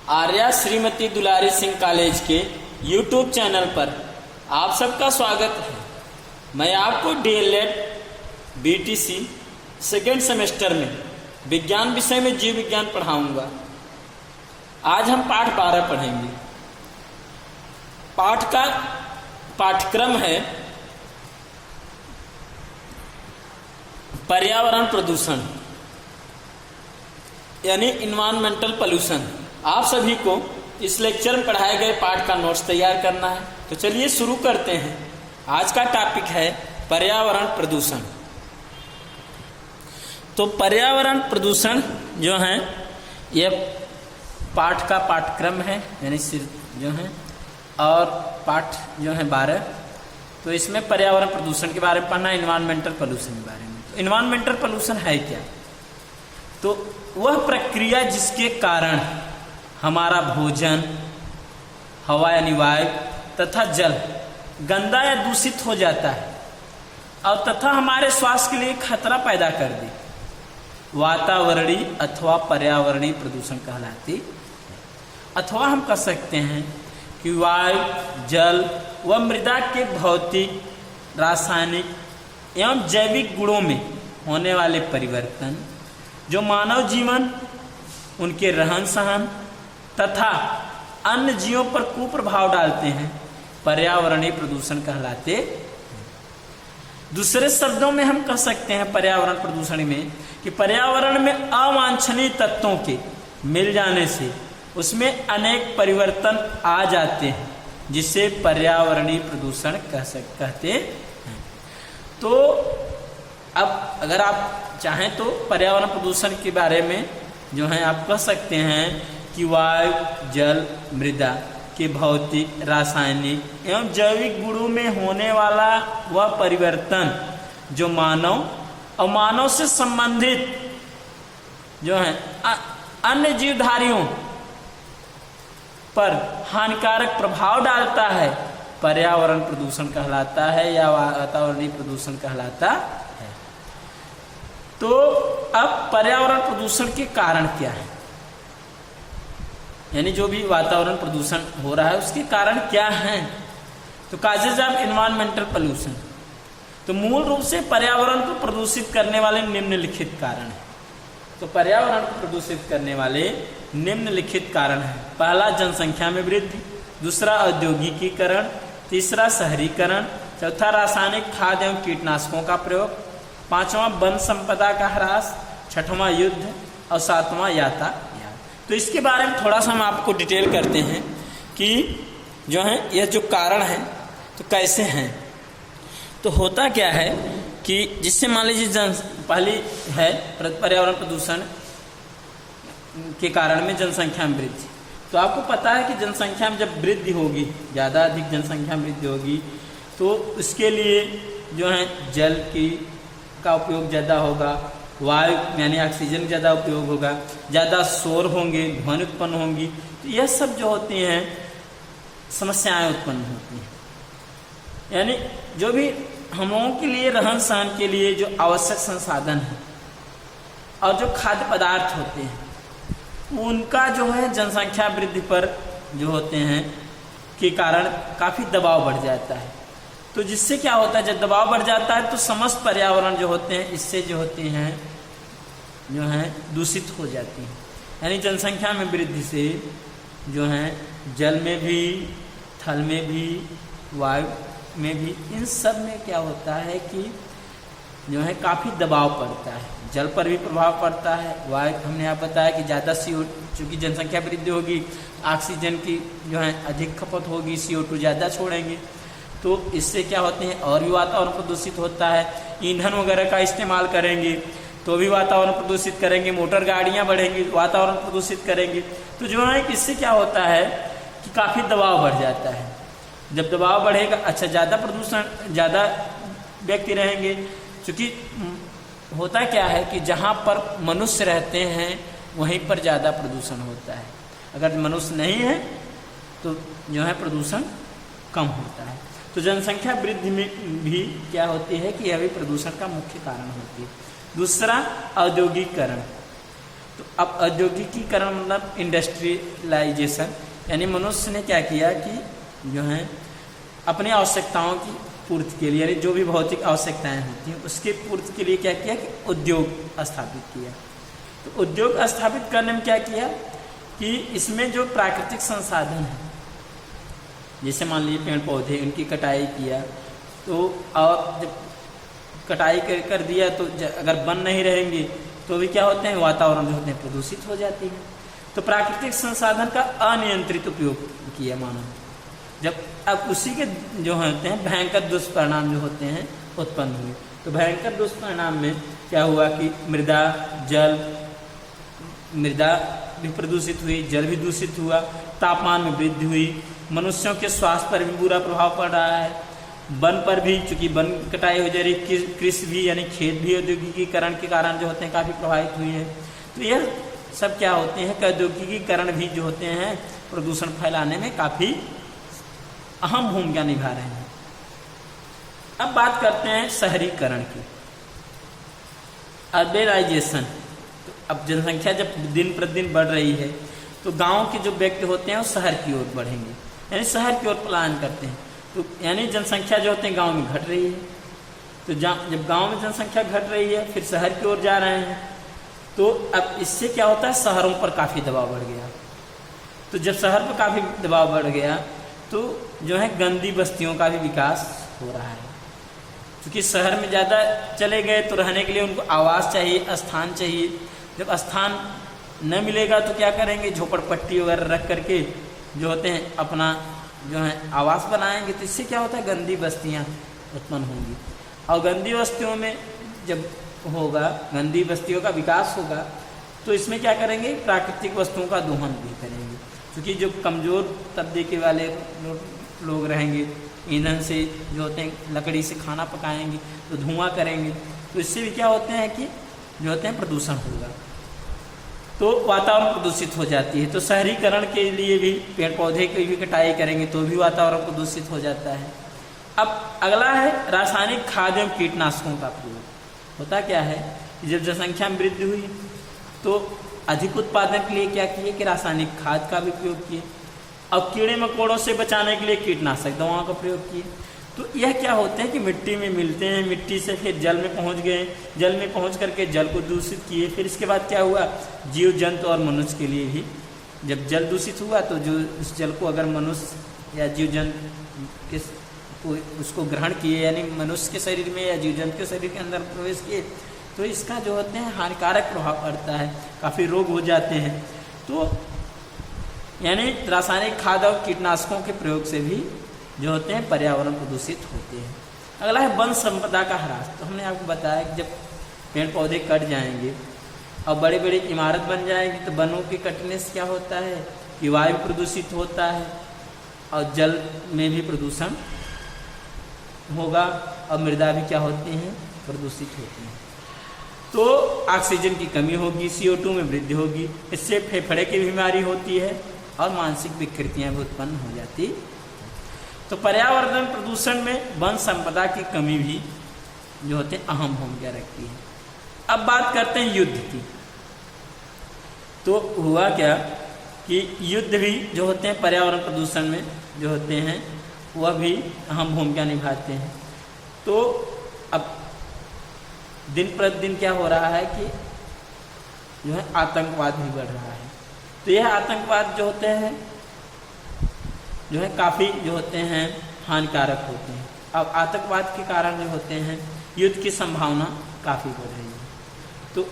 आर्या श्रीमती दुलारी Singh college के YouTube channel पर आप सबका स्वागत है। मैं आपको डीएलएड बीटीसी सेकेंड सेमेस्टर में विज्ञान विषय में जीव विज्ञान पढ़ाऊंगा। आज हम पाठ 12 पढ़ेंगे। पाठ का पाठ्यक्रम है पर्यावरण प्रदूषण यानी इन्वायरमेंटल पोल्यूशन। आप सभी को इस लेक्चर में पढ़ाए गए पाठ का नोट्स तैयार करना है। तो चलिए शुरू करते हैं। आज का टॉपिक है पर्यावरण प्रदूषण। तो पर्यावरण प्रदूषण जो है यह पाठ का पाठ्यक्रम है यानी जो है, और पाठ जो है 12। तो इसमें पर्यावरण प्रदूषण के बारे में पढ़ना है, इन्वायरमेंटल पोल्यूशन के बारे में। तो इन्वायरमेंटल पोल्यूशन है क्या? तो वह प्रक्रिया जिसके कारण हमारा भोजन, हवा यानी वायु तथा जल गंदा या दूषित हो जाता है और तथा हमारे स्वास्थ्य के लिए खतरा पैदा कर दे, वातावरणीय अथवा पर्यावरणीय प्रदूषण कहलाती है। अथवा हम कह सकते हैं कि वायु, जल व मृदा के भौतिक, रासायनिक एवं जैविक गुणों में होने वाले परिवर्तन जो मानव जीवन, उनके रहन सहन तथा अन्य जीवों पर कुप्रभाव डालते हैं, पर्यावरणीय प्रदूषण कहलाते हैं। दूसरे शब्दों में हम कह सकते हैं पर्यावरण प्रदूषण में कि पर्यावरण में अवांछनीय तत्वों के मिल जाने से उसमें अनेक परिवर्तन आ जाते हैं, जिसे पर्यावरणीय प्रदूषण कहते हैं। तो अब अगर आप चाहें तो पर्यावरण प्रदूषण के बारे में जो है आप कह सकते हैं कि वायु, जल, मृदा के भौतिक, रासायनिक एवं जैविक गुणों में होने वाला वह परिवर्तन जो मानव और मानव से संबंधित जो है अन्य जीवधारियों पर हानिकारक प्रभाव डालता है, पर्यावरण प्रदूषण कहलाता है या वातावरणीय प्रदूषण कहलाता है। तो अब पर्यावरण प्रदूषण के कारण क्या है, यानी जो भी वातावरण प्रदूषण हो रहा है उसके कारण क्या हैं? तो काजेज ऑफ एनवायरमेंटल पोल्यूशन। तो मूल रूप से पर्यावरण को प्रदूषित करने वाले निम्नलिखित कारण हैं। तो पर्यावरण को प्रदूषित करने वाले निम्नलिखित कारण हैं। पहला, जनसंख्या में वृद्धि। दूसरा, औद्योगिकीकरण। तीसरा, शहरीकरण। चौथा, रासायनिक खाद्य एवं कीटनाशकों का प्रयोग। पांचवा, वन संपदा का ह्रास। छठवां, युद्ध। और सातवां, यातायात। तो इसके बारे में थोड़ा सा हम आपको डिटेल करते हैं कि जो है यह जो कारण है तो कैसे हैं। तो होता क्या है कि जिससे मान लीजिए पहली है पर्यावरण प्रदूषण के कारण में जनसंख्या में वृद्धि। तो आपको पता है कि जनसंख्या में जब वृद्धि होगी, ज़्यादा अधिक जनसंख्या में वृद्धि होगी, तो इसके लिए जो है जल का उपयोग ज़्यादा होगा, वायु यानी ऑक्सीजन ज़्यादा उपयोग होगा, ज़्यादा शोर होंगे, ध्वनि उत्पन्न होंगी। तो यह सब जो होती हैं समस्याएं उत्पन्न होती हैं। यानी जो भी हम लोगों के लिए रहन सहन के लिए जो आवश्यक संसाधन है और जो खाद्य पदार्थ होते हैं उनका जो है जनसंख्या वृद्धि पर जो होते हैं के कारण काफ़ी दबाव बढ़ जाता है। तो जिससे क्या होता है, जब दबाव बढ़ जाता है तो समस्त पर्यावरण जो होते हैं इससे जो होते हैं जो है दूषित हो जाती हैं। यानी जनसंख्या में वृद्धि से जो है जल में भी, थल में भी, वायु में भी, इन सब में क्या होता है कि जो है काफ़ी दबाव पड़ता है। जल पर भी प्रभाव पड़ता है, वायु हमने आप बताया कि ज़्यादा चूँकि जनसंख्या वृद्धि होगी, ऑक्सीजन की जो है अधिक खपत होगी, CO2 ज़्यादा छोड़ेंगे। तो इससे क्या होते हैं और भी वातावरण प्रदूषित होता है। ईंधन वगैरह का इस्तेमाल करेंगे तो भी वातावरण प्रदूषित करेंगे, मोटर गाड़ियां बढ़ेंगी, वातावरण प्रदूषित करेंगे। तो जो है इससे क्या होता है कि काफ़ी दबाव बढ़ जाता है। जब दबाव बढ़ेगा, अच्छा ज़्यादा प्रदूषण, ज़्यादा व्यक्ति रहेंगे, क्योंकि होता क्या है कि जहाँ पर मनुष्य रहते हैं वहीं पर ज़्यादा प्रदूषण होता है। अगर मनुष्य नहीं है तो जो है प्रदूषण कम होता है। तो जनसंख्या वृद्धि में भी क्या होती है कि यह भी प्रदूषण का मुख्य कारण होती है। दूसरा, औद्योगिकीकरण। तो अब औद्योगिकीकरण मतलब इंडस्ट्रियलाइजेशन, यानी मनुष्य ने क्या किया कि जो है अपनी आवश्यकताओं की पूर्ति के लिए, यानी जो भी भौतिक आवश्यकताएं होती हैं उसके पूर्ति के लिए क्या किया कि उद्योग स्थापित किया। तो उद्योग स्थापित करने में क्या किया कि इसमें जो प्राकृतिक संसाधन है, जैसे मान लीजिए पेड़ पौधे, उनकी कटाई किया, तो और जब कटाई कर दिया तो अगर वन नहीं रहेंगे तो भी क्या होते हैं, वातावरण जो होते हैं प्रदूषित हो जाती है। तो प्राकृतिक संसाधन का अनियंत्रित उपयोग किया मानव, जब अब उसी के जो होते हैं भयंकर दुष्परिणाम जो होते हैं उत्पन्न हुए। तो भयंकर दुष्परिणाम में क्या हुआ कि मृदा भी प्रदूषित हुई, जल भी दूषित हुआ, तापमान में वृद्धि हुई, मनुष्यों के स्वास्थ्य पर भी बुरा प्रभाव पड़ रहा है, वन पर भी, चूंकि वन कटाई हो जा रही, कृषि भी यानी खेत भी औद्योगिकीकरण के कारण जो होते हैं काफ़ी प्रभावित हुए हैं। तो यह सब क्या होते हैं कि औद्योगिकीकरण भी जो होते हैं प्रदूषण फैलाने में काफ़ी अहम भूमिका निभा रहे हैं। अब बात करते हैं शहरीकरण की, अर्बेनाइजेशन। तो अब जनसंख्या जब दिन प्रतिदिन बढ़ रही है तो गांव के जो व्यक्ति होते हैं वो शहर की ओर बढ़ेंगे, यानी शहर की ओर पलायन करते हैं। तो यानी जनसंख्या जो होते हैं गांव में घट रही है, तो जब गांव में जनसंख्या घट रही है फिर शहर की ओर जा रहे हैं, तो अब इससे क्या होता है, शहरों पर काफ़ी दबाव बढ़ गया। तो जब शहर पर काफ़ी दबाव बढ़ गया तो जो है गंदी बस्तियों का भी विकास हो रहा है, क्योंकि शहर में ज़्यादा चले गए तो रहने के लिए उनको आवास चाहिए, स्थान चाहिए। जब स्थान न मिलेगा तो क्या करेंगे, झोपड़पट्टी वगैरह रख करके जो होते हैं अपना जो है आवास बनाएंगे। तो इससे क्या होता है, गंदी बस्तियां उत्पन्न होंगी, और गंदी बस्तियों में जब होगा, गंदी बस्तियों का विकास होगा तो इसमें क्या करेंगे, प्राकृतिक वस्तुओं का दोहन भी करेंगे, क्योंकि जो कमज़ोर तबके वाले लोग रहेंगे, ईंधन से जो होते हैं लकड़ी से खाना पकाएंगे तो धुआं करेंगे, तो इससे भी क्या होते हैं कि जो होते हैं प्रदूषण होगा, तो वातावरण प्रदूषित हो जाती है। तो शहरीकरण के लिए भी पेड़ पौधे की भी कटाई करेंगे तो भी वातावरण प्रदूषित हो जाता है। अब अगला है रासायनिक खाद एवं कीटनाशकों का प्रयोग। होता क्या है कि जब जनसंख्या में वृद्धि हुई तो अधिक उत्पादन के लिए क्या किए कि रासायनिक खाद का भी प्रयोग किए, और कीड़े मकोड़ों से बचाने के लिए कीटनाशक दवाओं का प्रयोग किए। तो यह क्या होते हैं कि मिट्टी में मिलते हैं, मिट्टी से फिर जल में पहुंच गए, जल में पहुंच करके जल को दूषित किए। फिर इसके बाद क्या हुआ, जीव जंतु और मनुष्य के लिए भी जब जल दूषित हुआ तो जो उस जल को अगर मनुष्य या जीव जंतु उसको ग्रहण किए, यानी मनुष्य के शरीर में या जीव जंतु के शरीर के अंदर प्रवेश किए, तो इसका जो होते हैं हानिकारक प्रभाव पड़ता है, काफ़ी रोग हो जाते हैं। तो यानी रासायनिक खाद और कीटनाशकों के प्रयोग से भी जो होते हैं पर्यावरण प्रदूषित होते हैं। अगला है वन संपदा का ह्रास। तो हमने आपको बताया कि जब पेड़ पौधे कट जाएंगे और बड़ी बड़ी इमारत बन जाएगी तो वनों के कटने से क्या होता है कि वायु प्रदूषित होता है और जल में भी प्रदूषण होगा और मृदा भी क्या होती हैं, प्रदूषित होती हैं। तो ऑक्सीजन की कमी होगी, CO2 में वृद्धि होगी, इससे फेफड़े की बीमारी होती है और मानसिक विकृतियां भी उत्पन्न हो जाती। तो पर्यावरण प्रदूषण में वन संपदा की कमी भी जो होते हैं अहम भूमिका रखती है। अब बात करते हैं युद्ध की। तो हुआ क्या कि युद्ध भी जो होते हैं पर्यावरण प्रदूषण में जो होते हैं वह भी अहम भूमिका निभाते हैं। तो अब दिन प्रतिदिन क्या हो रहा है कि जो है आतंकवाद भी बढ़ रहा है। तो यह आतंकवाद जो होते हैं जो है काफ़ी जो होते हैं हानिकारक होते हैं। अब आतंकवाद के कारण जो होते हैं युद्ध की संभावना काफ़ी बढ़ रही है। तो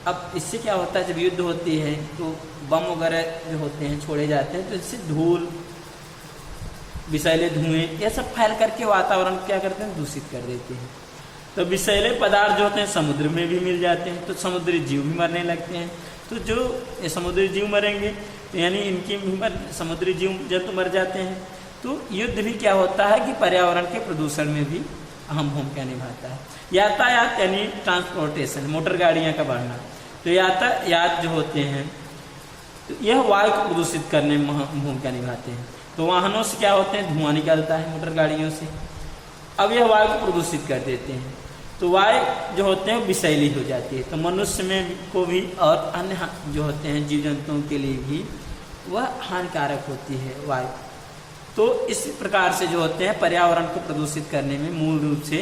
अब इससे क्या होता है, जब युद्ध होती है तो बम वगैरह जो होते हैं छोड़े जाते हैं, तो इससे धूल, विषैले धुएं ये सब फैल करके वातावरण क्या करते हैं, दूषित कर देते हैं। तो विषैले पदार्थ जो होते हैं समुद्र में भी मिल जाते हैं, तो समुद्री जीव भी मरने लगते हैं। तो जो ये समुद्री जीव मरेंगे तो यानी इनकी भी समुद्री जीव जंतु मर जाते हैं। तो युद्ध भी क्या होता है कि पर्यावरण के प्रदूषण में भी अहम भूमिका निभाता है। यातायात यानी ट्रांसपोर्टेशन, मोटर गाड़ियाँ का बढ़ना, तो यातायात जो होते हैं तो यह वायु को प्रदूषित करने में भूमिका निभाते हैं। तो वाहनों से क्या होते हैं, धुआं निकलता है मोटर गाड़ियों से, अब यह वायु को प्रदूषित कर देते हैं। तो तो वायु जो होते हैं विषैली हो जाती है। तो मनुष्य में को भी और अन्य जो होते हैं जीव जंतुओं के लिए भी वह हानिकारक होती है वायु। तो इस प्रकार से जो होते हैं पर्यावरण को प्रदूषित करने में मूल रूप से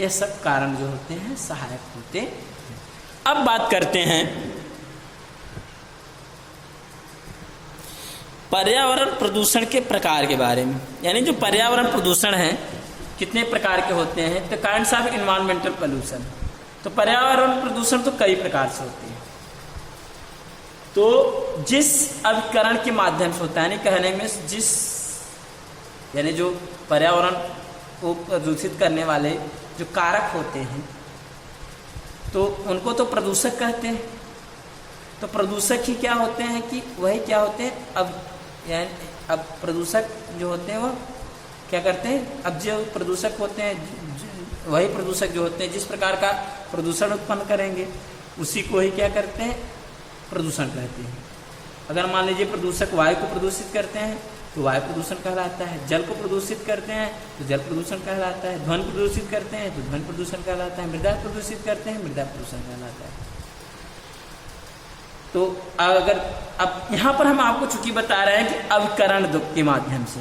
ये सब कारण जो होते हैं सहायक होते हैं। अब बात करते हैं पर्यावरण प्रदूषण के प्रकार के बारे में। यानी जो पर्यावरण प्रदूषण है कितने प्रकार के होते हैं, तो काइंड्स ऑफ एनवायरमेंटल पोल्यूशन। तो पर्यावरण प्रदूषण तो कई प्रकार से होते हैं। तो जिस अभिकरण के माध्यम से होता है, यानी कहने में जिस यानी जो पर्यावरण को प्रदूषित करने वाले जो कारक होते हैं तो उनको तो प्रदूषक कहते हैं। तो प्रदूषक ही क्या होते हैं कि वही क्या होते हैं, अब प्रदूषक जो होते हैं वो क्या करते हैं, अब जो प्रदूषक होते हैं वही प्रदूषक जो होते हैं जिस प्रकार का प्रदूषण उत्पन्न करेंगे उसी को ही क्या करते हैं, प्रदूषण कहते हैं। अगर मान लीजिए प्रदूषक वायु को प्रदूषित करते हैं तो वायु प्रदूषण कहलाता है, जल को प्रदूषित करते हैं तो जल प्रदूषण कहलाता है, ध्वनि प्रदूषित करते हैं तो ध्वनि प्रदूषण कहलाता है, मृदा प्रदूषित करते हैं मृदा प्रदूषण कहलाता है। तो अगर अब यहाँ पर हम आपको चूंकि बता रहे हैं कि अभिकरण के माध्यम से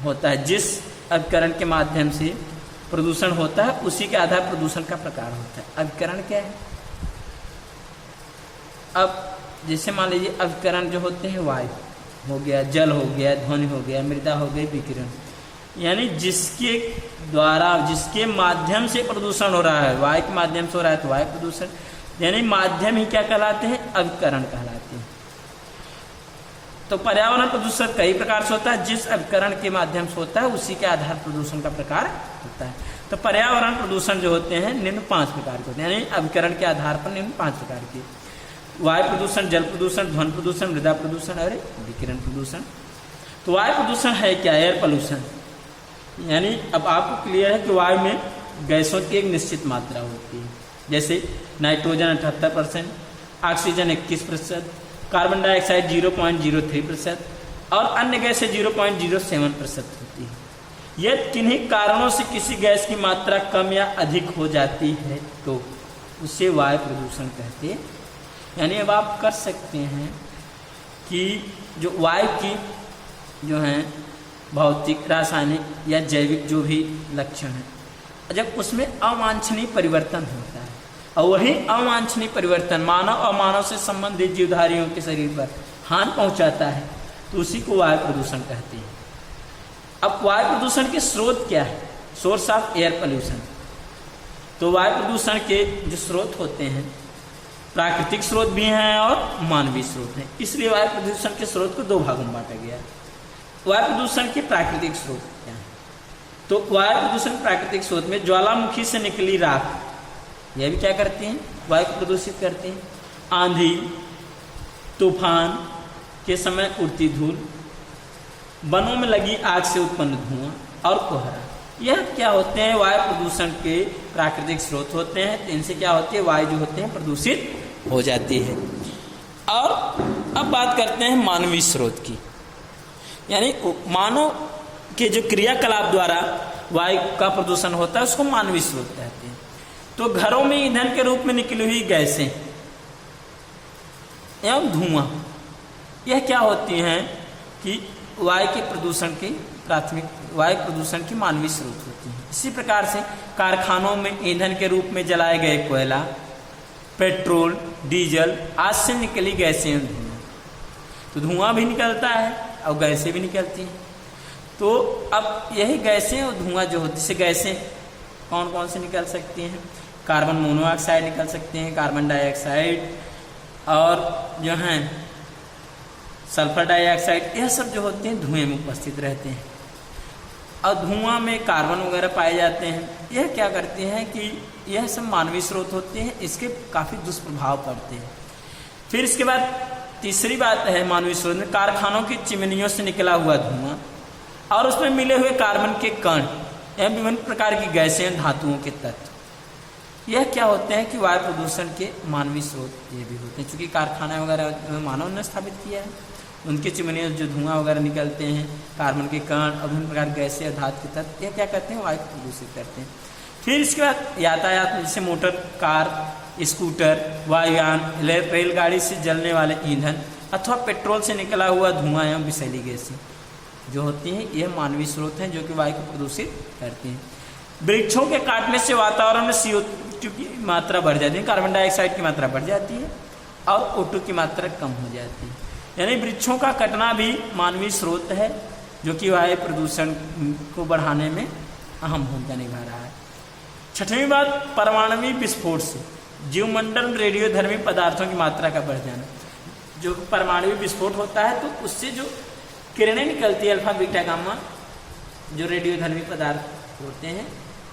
होता है, जिस अभिकरण के माध्यम से प्रदूषण होता है उसी के आधार प्रदूषण का प्रकार होता है। अभिकरण क्या है, अब जैसे मान लीजिए अभिकरण जो होते हैं वायु हो गया, जल हो गया, ध्वनि हो गया, मृदा हो गई, विकिरण, यानी जिसके द्वारा जिसके माध्यम से प्रदूषण हो रहा है, वायु के माध्यम से हो रहा है तो वायु प्रदूषण, यानी माध्यम ही क्या कहलाते हैं, अभिकरण कहलाते हैं। तो पर्यावरण प्रदूषण कई प्रकार से होता है, जिस अभिकरण के माध्यम से होता है उसी के आधार प्रदूषण का प्रकार होता है। तो पर्यावरण प्रदूषण जो होते हैं निम्न 5 प्रकार के होते हैं, यानी अभिकरण के आधार पर निम्न 5 प्रकार के: वायु प्रदूषण, जल प्रदूषण, ध्वनि प्रदूषण, मृदा प्रदूषण और विकिरण प्रदूषण। तो वायु प्रदूषण है क्या, एयर पोल्यूशन, यानी अब आपको क्लियर है कि वायु में गैसों की एक निश्चित मात्रा होती है, जैसे नाइट्रोजन 78%, ऑक्सीजन 21%, कार्बन डाइऑक्साइड 0.03% और अन्य गैसें 0.07% होती है। यदि किन्हीं कारणों से किसी गैस की मात्रा कम या अधिक हो जाती है तो उसे वायु प्रदूषण कहते हैं। यानी अब आप कर सकते हैं कि जो वायु की जो है भौतिक, रासायनिक या जैविक जो भी लक्षण है, जब उसमें अवांछनीय परिवर्तन होता है और वही अवांछनीय परिवर्तन मानव और मानव से संबंधित जीवधारियों के शरीर पर हानि पहुंचाता है तो उसी को वायु प्रदूषण कहते हैं। अब वायु प्रदूषण के स्रोत क्या है, सोर्स ऑफ एयर पोल्यूशन। तो वायु प्रदूषण के जो स्रोत होते हैं प्राकृतिक स्रोत भी हैं और मानवीय स्रोत हैं, इसलिए वायु प्रदूषण के स्रोत को 2 भागों में बांटा गया है। वायु प्रदूषण के प्राकृतिक स्रोत क्या है, तो वायु प्रदूषण प्राकृतिक स्रोत में ज्वालामुखी से निकली राख, यह भी क्या करती हैं, वायु को प्रदूषित करती हैं। आंधी तूफान के समय उड़ती धूल, वनों में लगी आग से उत्पन्न धुआं और कोहरा, यह क्या होते हैं, वायु प्रदूषण के प्राकृतिक स्रोत होते हैं। तो इनसे क्या होती है, वायु जो होते हैं प्रदूषित हो जाती है। और अब बात करते हैं मानवीय स्रोत की, यानी मानव के जो क्रियाकलाप द्वारा वायु का प्रदूषण होता है उसको मानवीय स्रोत कहते हैं। तो घरों में ईंधन के रूप में निकली हुई गैसें एवं धुआं, यह क्या होती हैं कि वायु के प्रदूषण की प्राथमिक वायु प्रदूषण की मानवीय स्रोत होती है। इसी प्रकार से कारखानों में ईंधन के रूप में जलाए गए कोयला, पेट्रोल, डीजल आदि से निकली गैसें एवं धुआं, तो धुआं भी निकलता है और गैसें भी निकलती हैं। तो अब यही गैसें और धुआं जो होती है, गैसें कौन कौन से निकल सकती हैं, कार्बन मोनोऑक्साइड निकल सकते हैं, कार्बन डाइऑक्साइड और जो हैं सल्फर डाइऑक्साइड, यह सब जो होते हैं धुएं में उपस्थित रहते हैं। और धुआं में कार्बन वगैरह पाए जाते हैं। यह क्या करते हैं कि यह सब मानवीय स्रोत होते हैं, इसके काफ़ी दुष्प्रभाव पड़ते हैं। फिर इसके बाद तीसरी बात है मानवीय स्रोत में कारखानों की चिमनियों से निकला हुआ धुआं और उसमें मिले हुए कार्बन के कण एवं विभिन्न प्रकार की गैसें, धातुओं के तत्व, यह क्या होते हैं कि वायु प्रदूषण के मानवीय स्रोत ये भी होते हैं। चूँकि कारखाना वगैरह मानव ने स्थापित किया है, उनके चिमनियों जो धुआं वगैरह निकलते हैं, कार्बन के कण और विभिन्न प्रकार गैसें और धातु के तत्व, यह क्या करते हैं, वायु को प्रदूषित करते हैं। फिर इसके बाद यातायात में जैसे मोटर कार, स्कूटर, वायुयान, रेलगाड़ी से जलने वाले ईंधन अथवा पेट्रोल से निकला हुआ धुआं एवं विषैली गैसें जो होती हैं, यह मानवीय स्रोत हैं जो कि वायु को प्रदूषित करती हैं। वृक्षों के काटने से वातावरण में CO2 की मात्रा बढ़ जाती है, कार्बन डाइऑक्साइड की मात्रा बढ़ जाती है और O2 की मात्रा कम हो जाती है। यानी वृक्षों का कटना भी मानवीय स्रोत है जो कि वायु प्रदूषण को बढ़ाने में अहम भूमिका निभा रहा है। छठवीं बात, परमाणु विस्फोट से जीवमंडल में रेडियोधर्मी पदार्थों की मात्रा का बढ़ जाना। जो परमाणु विस्फोट होता है तो उससे जो किरणें निकलती है अल्फा बीटा गामा, जो रेडियोधर्मी पदार्थ होते हैं,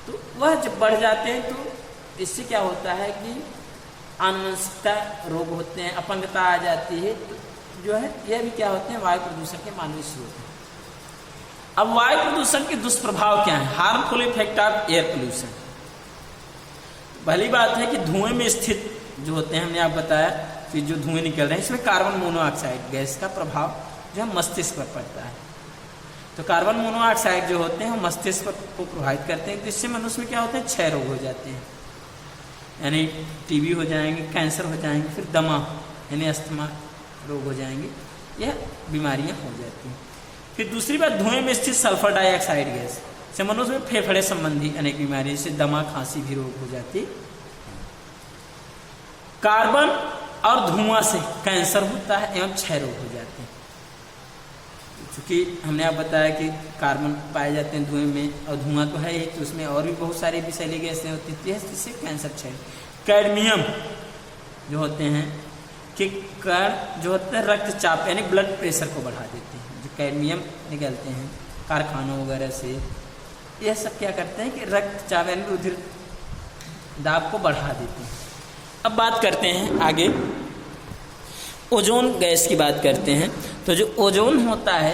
तो वह जब बढ़ जाते हैं तो इससे क्या होता है कि आनुवंशिकता रोग होते हैं, अपंगता आ जाती है, तो जो है यह भी क्या होते हैं, वायु प्रदूषण के मानवीय स्रोत हैं। अब वायु प्रदूषण के दुष्प्रभाव क्या है? Harmful effect of air pollution. पहली बात है कि धुएं में स्थित जो होते हैं, हमने आप बताया कि जो धुएं निकल रहे हैं इसमें कार्बन मोनोऑक्साइड गैस का प्रभाव जो है मस्तिष्क पर पड़ता है। तो कार्बन मोनोऑक्साइड जो होते हैं मस्तिष्क को प्रभावित करते हैं, तो इससे मनुष्य में क्या होते हैं, क्षय रोग हो जाते हैं, यानी टीबी हो जाएंगे, कैंसर हो जाएंगे, फिर दमा यानी अस्थमा रोग हो जाएंगे, यह बीमारियां हो जाती हैं। फिर दूसरी बात, धुएं में स्थित सल्फर डाइऑक्साइड गैस से मनुष्य में फेफड़े संबंधी अनेक बीमारियों से दमा, खांसी भी रोग हो जाती है। कार्बन और धुआं से कैंसर होता है एवं क्षय रोग हो जाते हैं, क्योंकि हमने आप बताया कि कार्बन पाए जाते हैं धुएं में और धुआं तो है ही, तो उसमें और भी बहुत सारी विषैली गैसें होती है जिससे कैंसर क्षय। कैडमियम जो होते हैं कि कण जो होते हैं रक्तचाप यानी ब्लड प्रेशर को बढ़ा देते हैं। जो कैडमियम निकलते हैं कारखानों वगैरह से, यह सब क्या करते हैं कि रक्तचाप यानी रुधिर दाब को बढ़ा देते हैं। अब बात करते हैं आगे ओजोन गैस की बात करते हैं। तो जो ओजोन होता है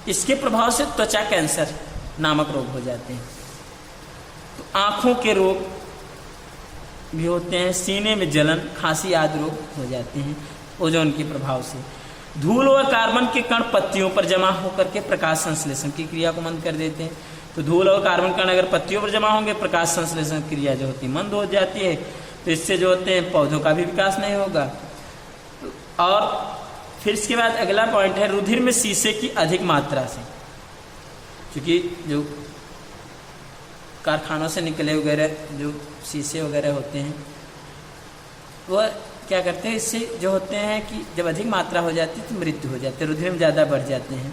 इसके प्रभाव से त्वचा कैंसर नामक रोग हो जाते हैं। तो आँखों के रोग भी होते हैं, सीने में जलन, खांसी आदि रोग हो जाते हैं ओजोन के प्रभाव से। धूल व कार्बन के कण पत्तियों पर जमा होकर के प्रकाश संश्लेषण की क्रिया को मंद कर देते हैं। तो धूल और कार्बन कण अगर पत्तियों पर जमा होंगे, प्रकाश संश्लेषण क्रिया जो होती है मंद हो जाती है, तो इससे जो होते हैं पौधों का भी विकास नहीं होगा। और फिर इसके बाद अगला पॉइंट है रुधिर में शीशे की अधिक मात्रा से, क्योंकि जो कारखानों से निकले वगैरह जो शीशे वगैरह होते हैं वह क्या करते हैं, इससे जो होते हैं कि जब अधिक मात्रा हो जाती है तो मृत्यु हो जाती है, रुधिर में ज़्यादा बढ़ जाते हैं।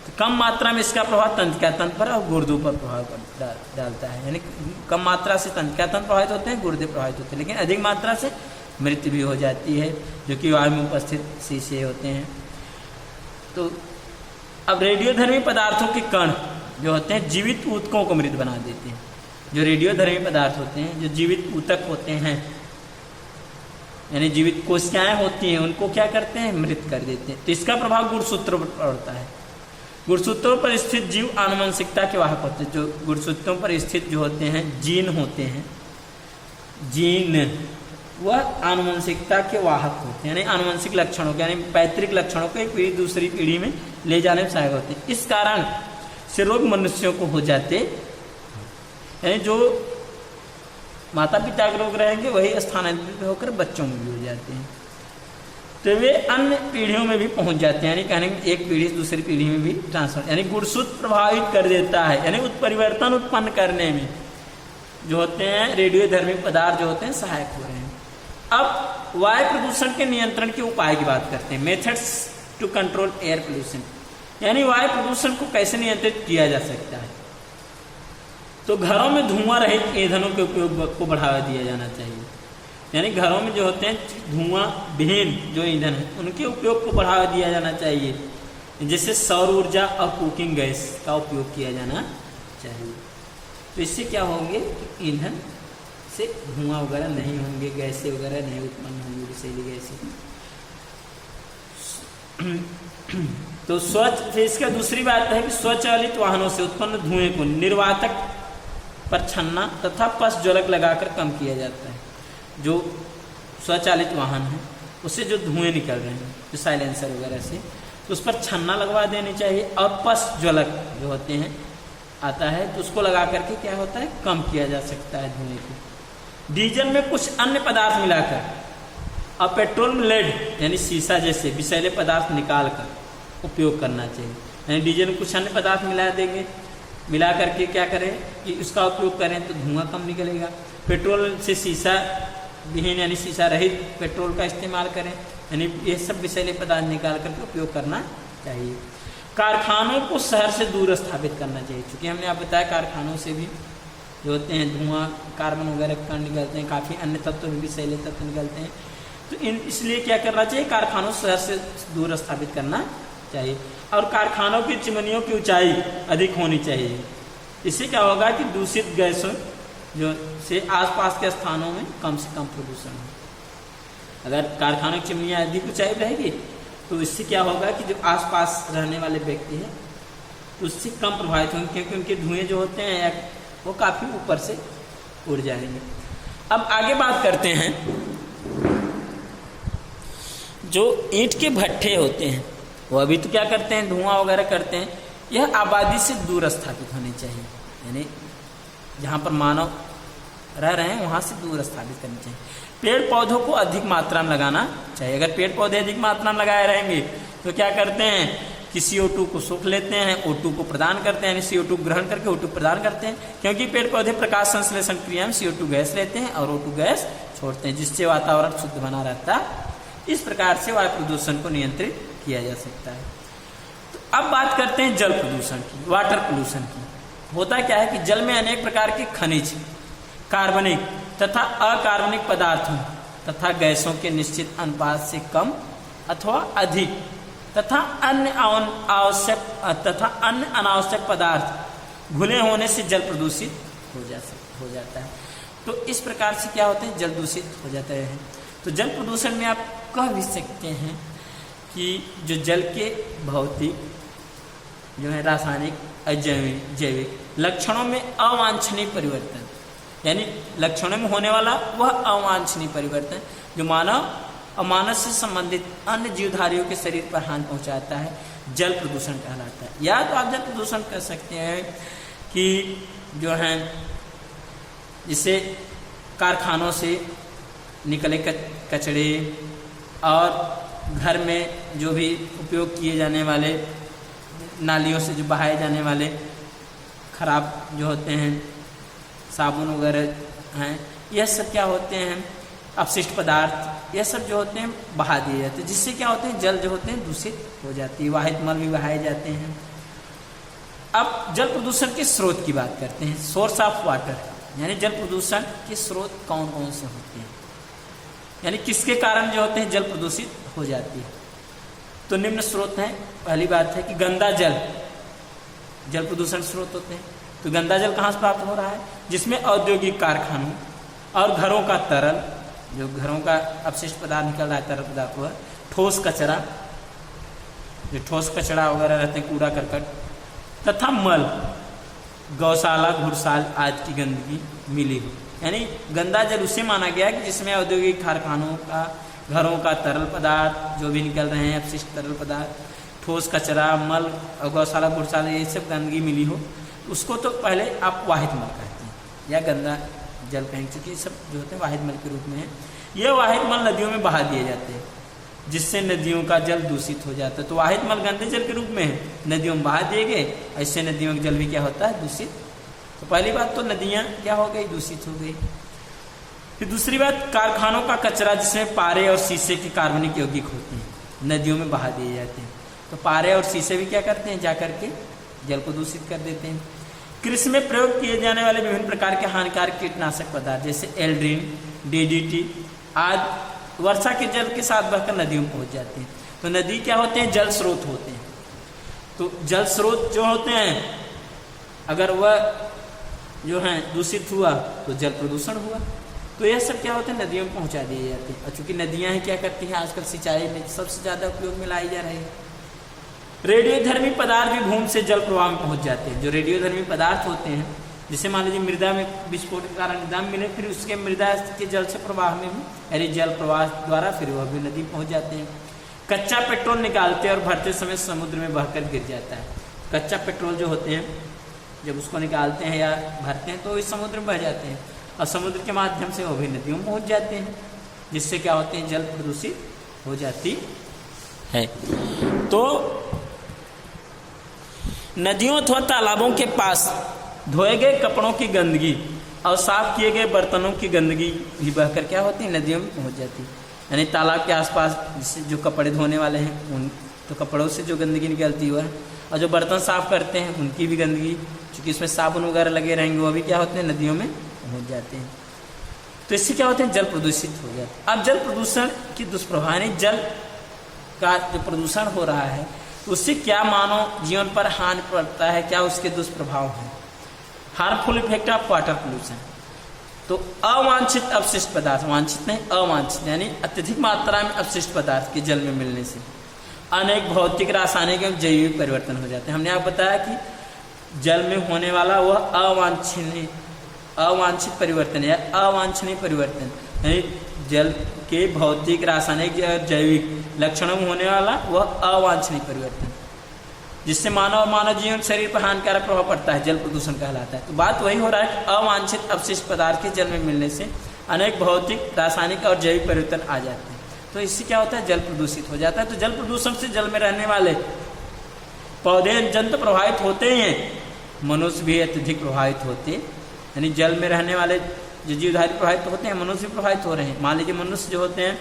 तो कम मात्रा में इसका प्रभाव तंत्रिका तंत्र पर और गुर्दों पर प्रभाव डालता है, यानी कम मात्रा से तंत्रिका तंत्र प्रभावित होते हैं, गुर्दे प्रभावित होते हैं, लेकिन अधिक मात्रा से मृत्यु भी हो जाती है, जो कि वायु में उपस्थित शीशे होते हैं। तो अब रेडियोधर्मी पदार्थों के कण जो होते हैं जीवित ऊतकों को मृत बना देते हैं। जो रेडियोधर्मी पदार्थ होते हैं, जो जीवित ऊतक होते हैं यानी जीवित कोशिकाएं होती हैं, उनको क्या करते हैं, मृत कर देते हैं। तो इसका प्रभाव गुणसूत्रों पर पड़ता है। गुणसूत्रों पर स्थित जीव आनुवंशिकता के वाहक होते हैं। जो गुणसूत्रों पर स्थित जो होते हैं जीन होते हैं, जीन वह आनुवंशिकता के वाहक होते हैं, यानी आनुवंशिक लक्षणों के यानी पैतृक लक्षणों को एक पीढ़ी दूसरी पीढ़ी में ले जाने में सहायक होते हैं। इस कारण से रोग मनुष्यों को हो जाते, यानी जो माता पिता के रोग रहेंगे वही स्थानांतरित होकर बच्चों में भी हो जाते हैं, तो वे अन्य पीढ़ियों में भी पहुंच जाते हैं, यानी कहने एक पीढ़ी से दूसरी पीढ़ी में भी ट्रांसफर, यानी गुणसूत्र प्रभावित कर देता है, यानी परिवर्तन उत्पन्न करने में जो होते हैं रेडियोधर्मी पदार्थ जो होते हैं सहायक हो रहे हैं। अब वायु प्रदूषण के नियंत्रण के उपाय की बात करते हैं, methods to control air pollution, यानी वायु प्रदूषण को कैसे नियंत्रित किया जा सकता है। तो घरों में धुआं रहित ईंधनों के उपयोग को बढ़ावा दिया जाना चाहिए, यानी घरों में जो होते हैं धुआं विहीन जो ईंधन है उनके उपयोग को बढ़ावा दिया जाना चाहिए, जैसे सौर ऊर्जा और कुकिंग गैस का उपयोग किया जाना चाहिए। तो इससे क्या होंगे, ईंधन से धुआं वगैरह नहीं होंगे, गैसें वगैरह नहीं उत्पन्न होंगी, विषैली गैसें। तो फिर इसका दूसरी बात है कि स्वचालित वाहनों से उत्पन्न धुएं को निर्वातक पर छन्ना तथा पश्चज्वलक लगाकर कम किया जाता है। जो स्वचालित वाहन है उससे जो धुएं निकल रहे हैं जो साइलेंसर वगैरह से, तो उस पर छन्ना लगवा देनी चाहिए और पश्चज्वलक जो होते हैं आता है तो उसको लगा करके क्या होता है, कम किया जा सकता है धुएं को। डीजल में कुछ अन्य पदार्थ मिलाकर और पेट्रोल में लेड यानी शीशा जैसे विषैले पदार्थ निकाल कर उपयोग करना चाहिए। यानी डीजल में कुछ अन्य पदार्थ मिला देंगे, मिला करके क्या करें कि उसका उपयोग करें तो धुआं कम निकलेगा। पेट्रोल से शीशा विहीन यानी शीशा रहित पेट्रोल का इस्तेमाल करें, यानी ये सब विषैले पदार्थ निकाल करके उपयोग करना चाहिए। कारखानों को शहर से दूर स्थापित करना चाहिए, क्योंकि हमने आप बताया कारखानों से भी जो होते हैं धुआं कार्बन वगैरह कण निकलते हैं, काफ़ी अन्य तत्व भी विषैले तत्व निकलते हैं। तो इसलिए क्या करना चाहिए, कारखानों शहर से दूर स्थापित करना चाहिए। और कारखानों की चिमनियों की ऊंचाई अधिक होनी चाहिए। इससे क्या होगा कि दूषित गैसों जो से आसपास के स्थानों में कम से कम प्रदूषण हो। अगर कारखानों की चिमनियाँ अधिक ऊंचाई रहेगी तो इससे क्या होगा कि जो आसपास रहने वाले व्यक्ति हैं उससे कम प्रभावित होंगे, क्योंकि उनके धुएं जो होते हैं वो काफ़ी ऊपर से उड़ जाएंगे। अब आगे बात करते हैं, जो ईंट के भट्ठे होते हैं वो अभी तो क्या करते हैं, धुआं वगैरह करते हैं। यह आबादी से दूर स्थापित होनी चाहिए, यानी जहाँ पर मानव रह रहे हैं वहाँ से दूर स्थापित करनी चाहिए। पेड़ पौधों को अधिक मात्रा में लगाना चाहिए। अगर पेड़ पौधे अधिक मात्रा में लगाए रहेंगे तो क्या करते हैं कि CO2 को सोख लेते हैं, O2 को प्रदान करते हैं, यानी CO2 ग्रहण करके O2 प्रदान करते हैं, क्योंकि पेड़ पौधे प्रकाश संश्लेषण क्रिया में CO2 गैस लेते हैं और O2 गैस छोड़ते हैं, जिससे वातावरण शुद्ध बना रहता है। इस प्रकार से वायु प्रदूषण को नियंत्रित किया जा सकता है। तो अब बात करते हैं जल प्रदूषण की, वाटर पोल्यूशन की। होता क्या है कि जल में अनेक प्रकार के खनिज, कार्बनिक तथा अकार्बनिक पदार्थों तथा गैसों के निश्चित अनुपात से कम अथवा अधिक तथा अन्य अनावश्यक पदार्थ घुले होने से जल प्रदूषित हो जाता है। तो इस प्रकार से क्या होते हैं, जल दूषित हो जाता है। तो जल प्रदूषण में आप कह भी सकते हैं कि जो जल के भौतिक जो है रासायनिक जैविक लक्षणों में अवांछनीय परिवर्तन, यानी लक्षणों में होने वाला वह अवांछनीय परिवर्तन जो मानव और मानव से संबंधित अन्य जीवधारियों के शरीर पर हानि पहुंचाता है, जल प्रदूषण कहलाता है। या तो आप जल प्रदूषण कह सकते हैं कि जो है जिसे कारखानों से निकले कचरे और घर में जो भी उपयोग किए जाने वाले नालियों से जो बहाए जाने वाले खराब जो होते हैं साबुन वगैरह हैं, यह सब क्या होते हैं अपशिष्ट पदार्थ, यह सब जो होते हैं बहा दिए जाते हैं, जिससे क्या होते हैं जल जो होते हैं दूषित हो जाती है, वाहित मल भी बहाए जाते हैं। अब जल प्रदूषण के स्रोत की बात करते हैं, सोर्स ऑफ वाटर, यानी जल प्रदूषण के स्रोत कौन कौन से होते हैं, यानी किसके कारण जो होते हैं जल प्रदूषित हो जाती है। तो निम्न स्रोत हैं। पहली बात है कि गंदा जल प्रदूषण स्रोत होते हैं। तो गंदा जल कहाँ से प्राप्त हो रहा है, जिसमें औद्योगिक कारखानों और घरों का तरल, जो घरों का अपशिष्ट पदार्थ निकल रहा है तरल पदार्थ हुआ, ठोस कचरा, जो ठोस कचरा वगैरह रहते हैं कूड़ा करकट तथा मल, गौशाला घुड़साल आदि की गंदगी मिली हो। यानी गंदा जल उसे माना गया है कि जिसमें औद्योगिक कारखानों का, घरों का तरल पदार्थ जो भी निकल रहे हैं अपशिष्ट तरल पदार्थ, ठोस कचरा, मल और गौशाला घुड़साल ये सब गंदगी मिली हो, उसको तो पहले आप वाहित मल कहते हैं या गंदा जल कहेंगे, क्योंकि सब जो होते हैं वाहित मल के रूप में है। ये वाहित मल नदियों में बहा दिए जाते हैं, जिससे नदियों का जल दूषित हो जाता है। तो वाहित मल गंदे जल के रूप में है, नदियों में बहा दिए गए, ऐसे नदियों का जल भी क्या होता है दूषित। तो पहली बात तो नदियाँ क्या हो गई, दूषित हो गई। फिर दूसरी बात, कारखानों का कचरा जिसमें पारे और शीशे के कार्बनिक यौगिक होते हैं नदियों में बहा दिए जाते हैं। तो पारे और शीशे भी क्या करते हैं, जा करके जल को दूषित कर देते हैं। कृषि में प्रयोग किए जाने वाले विभिन्न प्रकार के हानिकारक कीटनाशक पदार्थ जैसे एल्ड्रीन, DDT आदि वर्षा के जल के साथ बहकर नदियों में पहुंच जाते हैं। तो नदी क्या होते हैं, जल स्रोत होते हैं। तो जल स्रोत जो होते हैं अगर वह जो है दूषित हुआ तो जल प्रदूषण हुआ। तो यह सब क्या होते हैं नदियों में पहुंचा दिए जाते हैं। और चूंकि नदियां ही क्या करती हैं आजकल सिंचाई में सबसे ज़्यादा उपयोग में लाई जा रही है। रेडियोधर्मी पदार्थ भी भूमि से जल प्रवाह में पहुंच जाते हैं। जो रेडियोधर्मी पदार्थ होते हैं, जैसे मान लीजिए मृदा में विस्फोट के कारण मृदा में मिले, फिर उसके मृदा के जल से प्रवाह में भी यानी जल प्रवाह द्वारा फिर वह भी नदी पहुंच जाते हैं। कच्चा पेट्रोल निकालते और भरते समय समुद्र में बहकर गिर जाता है। कच्चा पेट्रोल जो होते हैं जब उसको निकालते हैं या भरते हैं तो इस समुद्र में बह जाते हैं और समुद्र के माध्यम से वो भी नदियों में पहुँच जाते हैं, जिससे क्या होते हैं, जल प्रदूषित हो जाती है। तो नदियों अथवा तालाबों के पास धोए गए कपड़ों की गंदगी और साफ किए गए बर्तनों की गंदगी भी बहकर क्या होती है, नदियों में पहुंच जाती है। यानी तालाब के आसपास जिससे जो कपड़े धोने वाले हैं उन तो कपड़ों से जो गंदगी निकलती हुआ है, और जो बर्तन साफ करते हैं उनकी भी गंदगी, क्योंकि इसमें साबुन वगैरह लगे रहेंगे, वो भी क्या होते हैं, नदियों में पहुँच जाते हैं। तो इससे क्या होते हैं, जल प्रदूषित हो जाता है। अब जल प्रदूषण की दुष्प्रभाव, यानी जल का जो प्रदूषण हो रहा है उससे क्या मानव जीवन पर हानि पड़ता है, क्या उसके दुष्प्रभाव हैं। Harmful effect of water pollution, तो अवांछित अपशिष्ट पदार्थ, वांछित नहीं अवांछित, यानी अत्यधिक मात्रा में अपशिष्ट पदार्थ के जल में मिलने से अनेक भौतिक, रासायनिक एवं जैविक परिवर्तन हो जाते हैं। हमने आपको बताया कि जल में होने वाला वह अवांछित परिवर्तन या अवांछनीय परिवर्तन, यानी जल के भौतिक, रासायनिक या जैविक लक्षणों में होने वाला वह अवांछनीय परिवर्तन, जिससे मानव और मानव जीवन शरीर पर हानिकारक प्रभाव पड़ता है, जल प्रदूषण कहलाता है। तो बात वही हो रहा है कि अवांछित अपशिष्ट पदार्थ के जल में मिलने से अनेक भौतिक, रासायनिक और जैविक परिवर्तन आ जाते हैं। तो इससे क्या होता है, जल प्रदूषित हो जाता है। तो जल प्रदूषण से जल में रहने वाले पौधे जंतु प्रभावित होते ही हैं, मनुष्य भी अत्यधिक प्रभावित होते, यानी जल में रहने वाले जो जीवधारी प्रभावित होते हैं, मनुष्य भी प्रभावित हो रहे हैं। मान लीजिए मनुष्य जो होते हैं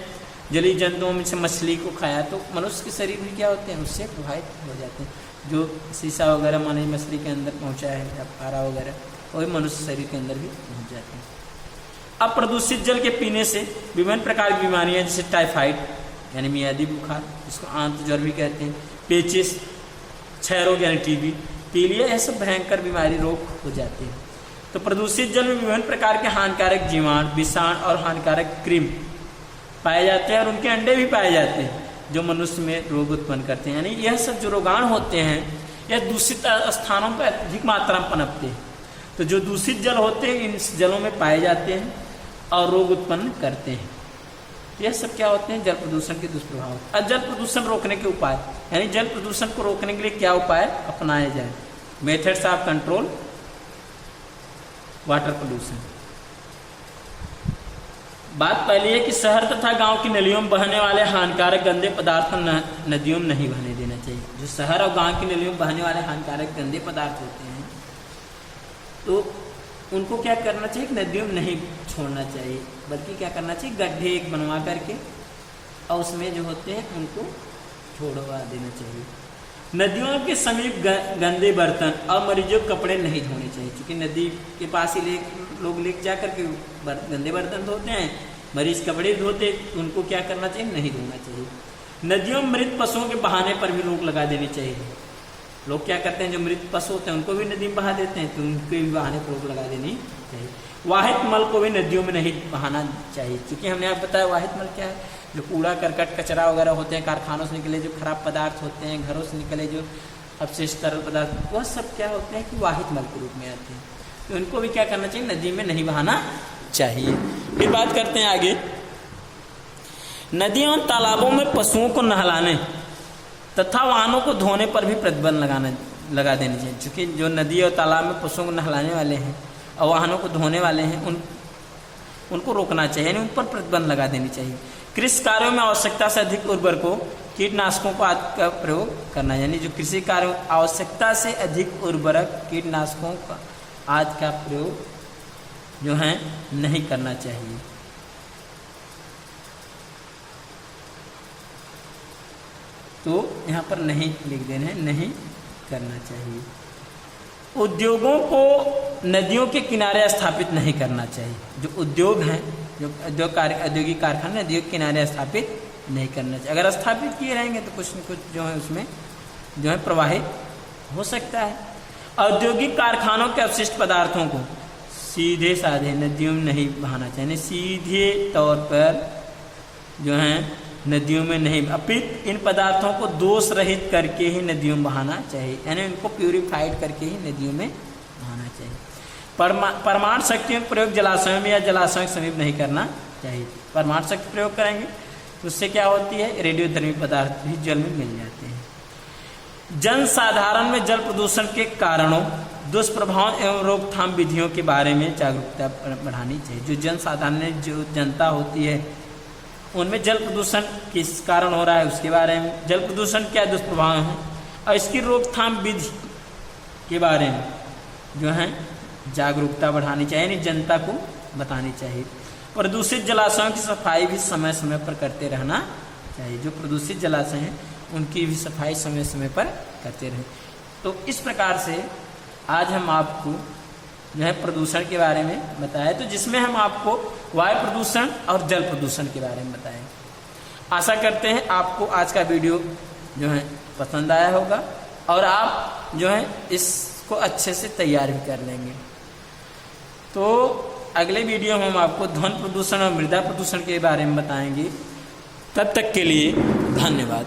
जलीय जंतुओं में से मछली को खाया तो मनुष्य के शरीर भी क्या होते हैं, उससे प्रभावित हो जाते हैं। जो शीशा वगैरह मान लीजिए मछली के अंदर पहुंचा है या पारा वगैरह, वही मनुष्य शरीर के अंदर भी पहुंच जाते हैं। अब प्रदूषित जल के पीने से विभिन्न प्रकार की बीमारियां जैसे टाइफाइड यानी मियादी बुखार, इसको आंत ज्वर भी कहते हैं, पेचिस, क्षय रोग यानी टीबी, पीलिया, यह सब भयंकर बीमारी रोग हो जाते हैं। तो प्रदूषित जल में विभिन्न प्रकार के हानिकारक जीवाणु, विषाणु और हानिकारक कृमि पाए जाते हैं और उनके अंडे भी पाए जाते हैं जो मनुष्य में रोग उत्पन्न करते हैं। यानी यह सब जो रोगाणु होते हैं यह दूषित स्थानों पर अधिक मात्रा में पनपते हैं। तो जो दूषित जल होते हैं इन जलों में पाए जाते हैं और रोग उत्पन्न करते हैं। यह सब क्या होते हैं, जल प्रदूषण के दुष्प्रभाव। अब जल प्रदूषण रोकने के उपाय, यानी जल प्रदूषण को रोकने के लिए क्या उपाय अपनाए जाए। Methods of control water pollution. बात पहली है कि शहर तथा गांव की नलियों में बहने वाले हानिकारक गंदे पदार्थ नदियों में नहीं बहने देना चाहिए। जो शहर और गांव की नलियों में बहने वाले हानिकारक गंदे पदार्थ होते हैं तो उनको क्या करना चाहिए, नदियों में नहीं छोड़ना चाहिए, बल्कि क्या करना चाहिए, गड्ढे एक बनवा करके और उसमें जो होते हैं उनको छोड़वा देना चाहिए। नदियों के समीप गंदे बर्तन और मरीजों के कपड़े नहीं धोने चाहिए, क्योंकि नदी के पास ही लोग लेके जा करके गंदे बर्तन धोते हैं, मरीज कपड़े धोते, उनको क्या करना चाहिए, नहीं धोना चाहिए। नदियों में मृत पशुओं के बहाने पर भी रोक लगा देनी चाहिए। लोग क्या करते हैं, जो मृत पशु होते हैं उनको भी नदी में बहा देते हैं, तो उनके भी बहाने पर रोक लगा देनी चाहिए। वाहित मल को भी नदियों में नहीं बहाना चाहिए, क्योंकि हमने आपको बताया वाहित मल क्या है, जो कूड़ा करकट कचरा वगैरह होते हैं, कारखानों से निकले जो खराब पदार्थ होते हैं, घरों से निकले जो अपशिष्ट तरल पदार्थ, वह सब क्या होते हैं कि वाहित मल के रूप में आते हैं। तो उनको भी क्या करना चाहिए, नदी में नहीं बहाना चाहिए। फिर बात करते हैं आगे, नदियों और तालाबों में पशुओं को नहलाने तथा वाहनों को धोने पर भी प्रतिबंध लगा देनी चाहिए, क्योंकि जो नदी और तालाब में पशुओं को नहलाने वाले हैं और वाहनों को धोने वाले हैं उनको रोकना चाहिए, यानी उन पर प्रतिबंध लगा देनी चाहिए। कृषि कार्यों में आवश्यकता से अधिक उर्वरकों, कीटनाशकों का आदि का प्रयोग करना, यानी जो कृषि कार्यों आवश्यकता से अधिक उर्वरक, कीटनाशकों का आदि का प्रयोग जो है नहीं करना चाहिए। तो यहाँ पर नहीं लिख देना है, नहीं करना चाहिए। उद्योगों को नदियों के किनारे स्थापित नहीं करना चाहिए। जो उद्योग हैं, जो औद्योगिक कारखाने नदियों के किनारे स्थापित नहीं करना चाहिए। अगर स्थापित किए रहेंगे तो कुछ न कुछ जो है उसमें जो है प्रवाहित हो सकता है। औद्योगिक कारखानों के अपशिष्ट पदार्थों को सीधे साधे नदियों में नहीं बहाना चाहिए, सीधे तौर पर जो है नदियों में नहीं, अपितु इन पदार्थों को दोष रहित करके ही नदियों में बहाना चाहिए, यानी इनको प्यूरिफाइड करके ही नदियों में बहाना चाहिए। परमाणु शक्तियों का प्रयोग जलाशयों में या जलाशयों के समीप नहीं करना चाहिए। परमाणु शक्ति प्रयोग करेंगे तो उससे क्या होती है, रेडियोधर्मी पदार्थ भी जल में मिल जाते हैं। जन साधारण में जल प्रदूषण के कारणों दुष्प्रभाव एवं रोकथाम विधियों के बारे में जागरूकता बढ़ानी चाहिए। जो जन साधारण जो जनता होती है उनमें जल प्रदूषण किस कारण हो रहा है उसके बारे में, जल प्रदूषण क्या दुष्प्रभाव हैं और इसकी रोकथाम विधि के बारे में जो है जागरूकता बढ़ानी चाहिए, यानी जनता को बतानी चाहिए। प्रदूषित जलाशयों की सफाई भी समय समय पर करते रहना चाहिए। जो प्रदूषित जलाशय हैं उनकी भी सफाई समय समय पर करते रहें। तो इस प्रकार से आज हम आपको जो है प्रदूषण के बारे में बताया, तो जिसमें हम आपको वायु प्रदूषण और जल प्रदूषण के बारे में बताएं। आशा करते हैं आपको आज का वीडियो जो है पसंद आया होगा और आप जो है इसको अच्छे से तैयार भी कर लेंगे। तो अगले वीडियो में हम आपको ध्वनि प्रदूषण और मृदा प्रदूषण के बारे में बताएंगे। तब तक के लिए धन्यवाद।